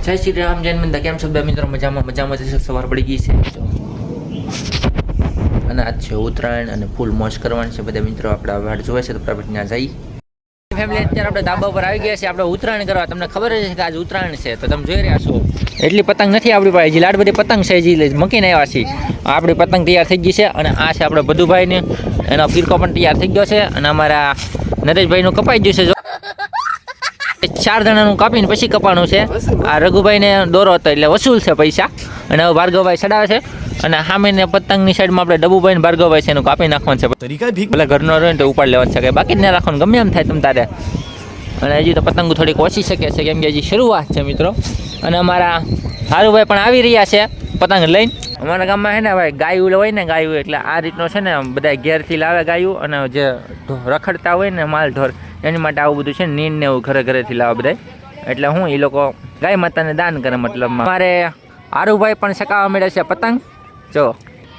જય શ્રી રામ જય મંદા કેમ છો બે મિત્રો મજામાં જશે સવાર પડી ગઈ છે અને આજ છે ઉત્તરાયણ અને ફૂલ મોજ કરવાની છે બધા મિત્રો આપણા વાટ જોવે છે તો આપણે ત્યાં જઈ ફેમિલી અત્યારે આપણે ધાબા પર આવી ગયા છે આપણે ઉત્તરાયણ કરવા તમને ખબર જ છે કે આજ ઉત્તરાયણ છે તો તમે જોઈ રહ્યા છો એટલી પતંગ નથી આપણી પાસે હજી લાડ બધી પતંગ છે હજી મૂકીને આવ્યા છીએ આપણી પતંગ તૈયાર થઈ ગઈ છે અને આ છે આપણે બધુભાઈને એનો ફિરકો પણ તૈયાર થઈ ગયો છે અને અમારા નરેશભાઈનું કપાઈ ગયું છે 4 જણાનું કાપીને પછી કપાણું છે આ રઘુભાઈને દોરો હતો એટલે વસૂલ છે પૈસા અને હવે ભાર્ગવભાઈ ચડાવે છે અને સામેને પતંગની સાઈડમાં આપણે ડબુભાઈ ભાર્ગવભાઈ છે એનું કાપી નાખવાનું છે એટલે ઘરનો રહે ને તો ઉપાડ લેવાનું છે કે બાકી જ ના રાખવાનું ગમે એમ થાય તમ તારે અને હજી તો પતંગો થોડીક ઓછી શકે છે કેમ કે હજી શરૂઆત છે મિત્રો અને અમારા હારુભાઈ પણ આવી રહ્યા છે પતંગ લઈને અમારા ગામમાં છે ને ભાઈ ગાયું હોય ને ગાયું એટલે આ રીતનો છે ને બધા ઘેરથી લાવે ગાયું અને જે રખડતા હોય ને માલ ઢોર એની માટે આવું બધું છે નીણ ને એવું ઘરેથી લાવે બધા એટલે હું એ લોકો ગાય માતાને દાન કરે મતલબમાં અમારે હારુભાઈ પણ સકાવવા મળે છે પતંગ જો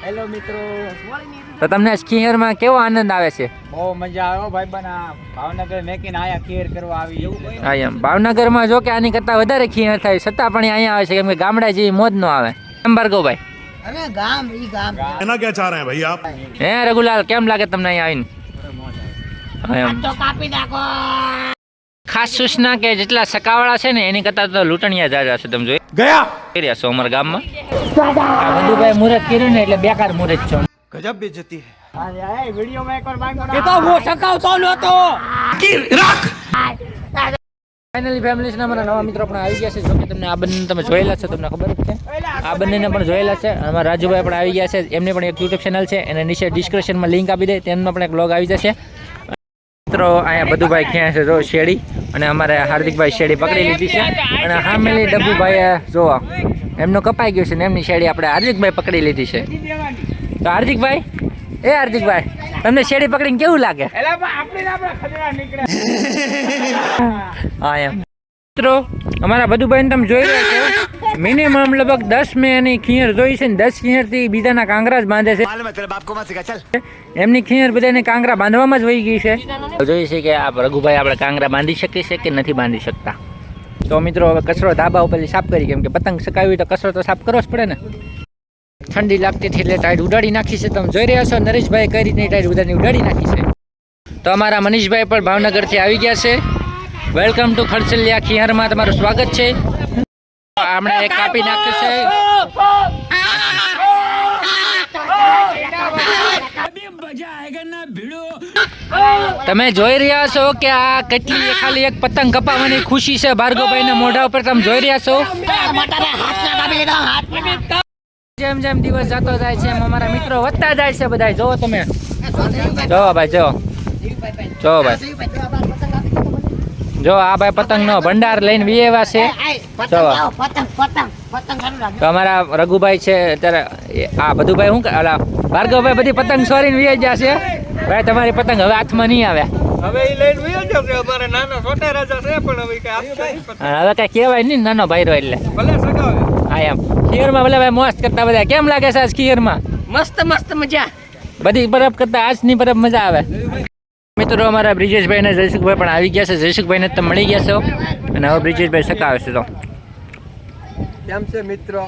હેલો મિત્રો તો તમને ખીયરમાં કેવો આનંદ આવે છે બહુ મજા આવ્યો ભાઈ બના ભાવનગર મેકીને આયા ખીર કરવા આવી એવું કોઈ હા એમ ભાવનગરમાં જો કે આની કરતાં વધારે ખીયર થાય છતાં પણ અહીંયા આવે છે કેમ કે ગામડા જેવી મોજ નો આવે એમ ભાર્ગવભાઈ અરે ગામ कहना क्या चाह रहे हैं भाई आप હે રઘુલાલ કેમ લાગે તમને અહીંયા આવીને એમ તો કાપી નાખો ખાસ સૂચના કે જેટલા સકાવાળા છે ને એની કરતાં તો લૂંટણિયા જાજા છે તમે જોઈ गया રહ્યા છો અમારા ગામમાં આ બધુભાઈ મુહૂર્ત કર્યું ને એટલે બેકાર મુહૂર્ત છે गजब बेइज्जती है આ વિડિયો માં એકવાર બાંધો એ તો હું સકાવતો નતો ફાઇનલી ફેમિલીના અમારા નવા મિત્રો પણ આવી ગયા છે જો કે તમને આ બંને તમે જોયેલા છે તમને ખબર જ છે આ બંનેને પણ જોયેલા છે અમારા રાજુભાઈ પણ આવી ગયા છે એમને પણ એક યુટ્યુબ ચેનલ છે એને નીચે ડિસ્ક્રિપ્શનમાં લિંક આપી દે તેમનો પણ એક બ્લોગ આવી જશે મિત્રો અહીંયા બધુભાઈ ક્યાં છે જો શેડી અને અમારે હાર્દિકભાઈ શેડી પકડી લીધી છે અને હામેલી ડબ્બુભાઈ જો એમનો કપાઈ ગયું છે ને એમની શેડી આપણે હાર્દિકભાઈ પકડી લીધી છે તો હાર્દિકભાઈ તમને શેડી પકડીને કેવું લાગે હા એમ મિત્રો અમારા બધુભાઈને તમે જોઈ રહ્યા છો મિનિમમ લગભગ 10 મેં એની ખીયર જોઈ છે ને 10 ખીયરથી બીજાના કાંગરા જ બાંધે છે એમની ખીયર બધાને કાંગરા બાંધવામાં જ વહી ગઈ છે જોઈ છે કે આ રઘુભાઈ આપણે કાંગરા બાંધી શકીએ છીએ કે નથી બાંધી શકતા તો મિત્રો હવે કચરો ધાબા ઉપર સાફ કરી કેમ કે પતંગ સકાવી તો કચરો તો સાફ કરવો જ પડે ને ઠંડી લાગતી હતી એટલે ટાઈટ ઉડાડી નાખી છે તમે જોઈ રહ્યા છો નરેશભાઈ કઈ રીતની ટાઈટ બધાની ઉડાડી નાખી છે તો અમારા મનીષભાઈ પણ ભાવનગરથી આવી ગયા છે વેલકમ ટુ ખડસલિયા ખીહરમાં તમારું સ્વાગત છે આપણે એક કાપી નાખે છે તમે જોઈ રહ્યા છો કે આ કેટલી ખાલી એક પતંગ કપાવવાની ખુશી છે ભાર્ગવભાઈના મોઢા ઉપર તમે જોઈ રહ્યા છો જેમ જેમ દિવસ જતો જાય છે એમ અમારા મિત્રો વધતા જાય છે બધા જોવો તમે જોવો ભાઈ જો આ ભાઈ પતંગનો ભંડાર લઈને વિયેવા છે તો અમારા રઘુભાઈ છે અત્યારે આ બધુભાઈ શું ઓલા ભાર્ગવભાઈ બધી પતંગ સોરીને વિયે જશે ભાઈ તમારી પતંગ હવે હાથમાં નહીં આવે હવે ઈ લઈને વયો જશે અમારે નાનો છોટા રાજા છે પણ હવે કઈ આપશે નહીં હવે કઈ કહેવાય નહીં નાનો ભાઈરો એટલે ભલે સગાવે હા એમ ખીરમાં ભલે ભાઈ મસ્ત કરતા બધા કેમ લાગે છે આજ ખીરમાં મસ્ત મજા બધી બરફ કરતા આજની બરફ મજા આવે મિત્રો અમારા બ્રિજેશભાઈ અને જયસુખભાઈ પણ આવી ગયા છે જયસુખભાઈને તમે મળી ગયા છો અને હવે બ્રિજેશભાઈ સકાવે છે તો કેમ છે મિત્રો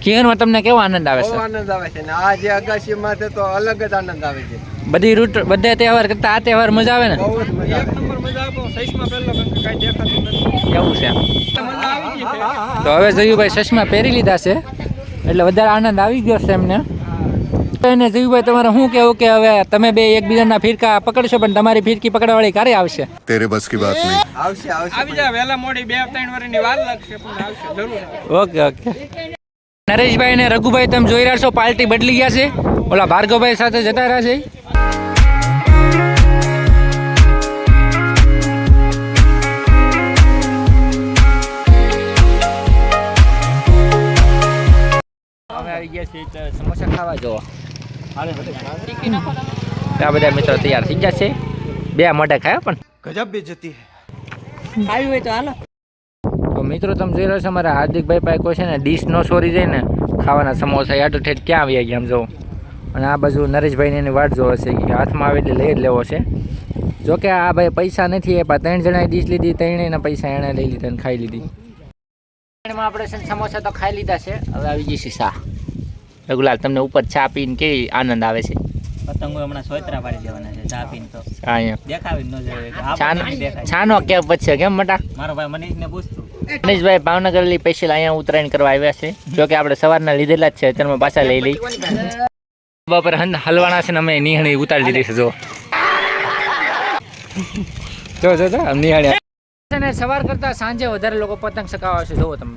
ખીરમાં તમને કેવો આનંદ આવે બહુ છે આનંદ આવે છે ને આ જે અગાશીમાં છે તો અલગ જ આનંદ આવે છે બધી રૂટ બધા તહેવાર કરતા આ તહેવાર મજા આવે ને બહુ જ મજા આવે એક નંબર મજા આવે સૈસમાં પહેલો કઈ દેખાતું નથી એવું છે મજા આવી ગઈ છે તો હવે જયુભાઈ ચશ્મા પહેરી લીધા છે એટલે વધારે આનંદ આવી ગયો છે એમને એને જયુભાઈ તમારે શું કેવું કે હવે તમે બે એકબીજાના ફિરકા પકડશો પણ તમારી ફિરકી પકડવાળી ક્યારે આવશે तेरे बस की बात नहीं આવશે આવી જાય વહેલા મોડી 2-3 વર્ષની વાર લાગશે પણ આવશે જરૂર ઓકે નરેશભાઈ અને રઘુભાઈ તમે જોઈ રહ્યા છો પાર્ટી બદલી ગયા છે ઓલા ભાર્ગવભાઈ સાથે જતા રહ્યા છે અમે આવી ગયા છીએ સમોસા ખાવા જોવા આ બધા મિત્રો તૈયાર થઈ ગયા છે બે મોઢા ખાયા પણ गजब बेइज्जती है ખાવી હોય તો હાલો તો મિત્રો તમે જોઈ રહ્યો છો અમારા હાર્દિકભાઈ પાકો છે ને ડીશ નો સોરી જાય ને ખાવાના સમોસા યાદ ઠેઠ ક્યાં આવી ગયા આમ જો અને આ બાજુ નરેશભાઈને એની વાટ જોવે છે કે હાથમાં આવે એટલે લઈ જ લેવો છે જોકે આ ભાઈ પૈસા નથી આપ્યા 3 જણાએ ડીશ લીધી 3 પૈસા એણે લઈ લીધા અને ખાઈ લીધી। એમાં આપણે છે ને સમોસા તો ખાઈ લીધા છે, હવે આવી ગઈ છે ચા. રઘુલાલ, તમને ઉપર ચા પીને કેવી આનંદ આવે છે? પતંગો હમણાં સોયત્રા પાડી દેવાના છે ચા પીને તો ચા અહીંયા દેખાવી ન જોઈએ દેખાય. છાનો કેપ પછી કેમ મોટા મારો ભાઈ મનીષને પૂછતું મનીષભાઈ ભાવનગર લી સ્પેશિયલ અહીંયા ઉત્તરાયણ કરવા આવ્યા છે. જો કે આપણે સવારના લીધેલા જ છે, અત્યારમાં પાછા લઈ લઈ. પર હલવાના છે ને અમે નિહાળી ઉતારી લીધી છે. જો નિહાળ્યા અને સવાર કરતા સાંજે વધારે લોકો પતંગ ચગાવે છે. જોવો તમે,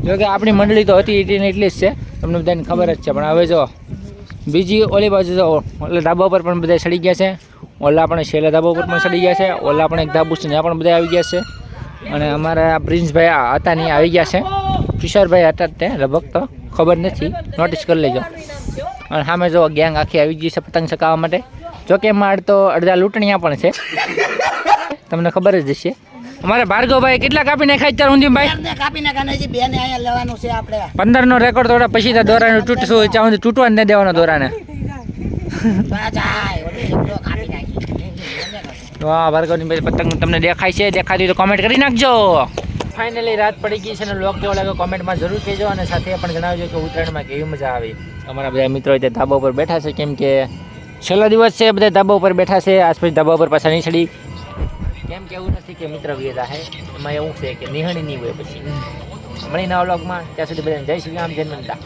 જો કે આપણી મંડળી તો હતી એટલી જ છે, તમને બધાને ખબર જ છે. પણ હવે જો બીજી ઓલી બાજુ જો ઓલા ધાબા ઉપર પણ બધા ચડી ગયા છે, ઓલા આપણે છેલ્લા ધાબા ઉપર પણ ચડી ગયા છે, ઓલા આપણે એક ધાબુ છે ત્યાં પણ બધા આવી ગયા છે. અને અમારા પ્રિન્સભાઈ હતા નહીં આવી ગયા છે, કિશોરભાઈ હતા તે લગભગ તો ખબર નથી, નોટિસ કરી લેજો. અને સામે જો ગેંગ આખી આવી ગઈ છે પતંગ ચગાવવા માટે. જોકે એમાં તો અડધા લૂંટણીયા પણ છે, તમને ખબર જ હશે. અમારે ભાર્ગવભાઈ કેટલા કાપી નાખાય અત્યારે ઊંધીભાઈ? કાપી નાખવાના છે, બેને અહીંયા લેવાનું છે આપણે. 15 નો રેકોર્ડ તોડે પછી તો દોરાને તૂટશું, ત્યાં સુધી તૂટવા જ નહીં દેવાનો દોરાને. વાહ, ભાર્ગવની ભાઈ પતંગ તમને દેખાય છે? દેખાતી તો કોમેન્ટ કરી નાખજો. ફાઇનલી રાત પડી ગઈ છે અને લોક કેવો લાગ્યો કોમેન્ટમાં જરૂર કહેજો, અને સાથે પણ જણાવજો કે ઉત્તરાયણમાં કેવી મજા આવી. અમારા બધા મિત્રો તે ધાબા ઉપર બેઠા છે, કેમ કે છેલ્લો દિવસ છે, બધા ધાબા ઉપર બેઠા છે. આજ પછી ધાબા ઉપર પાછા નહીં ચડી, કેમ કે એવું નથી કે મિત્ર વિયેલા હે, એમાં એવું છે કે નિહાળી નહીં હોય. પછી મળીને વ્લોગમાં, ત્યાં સુધી બધાને જય શ્રી રામ, જય નંદા.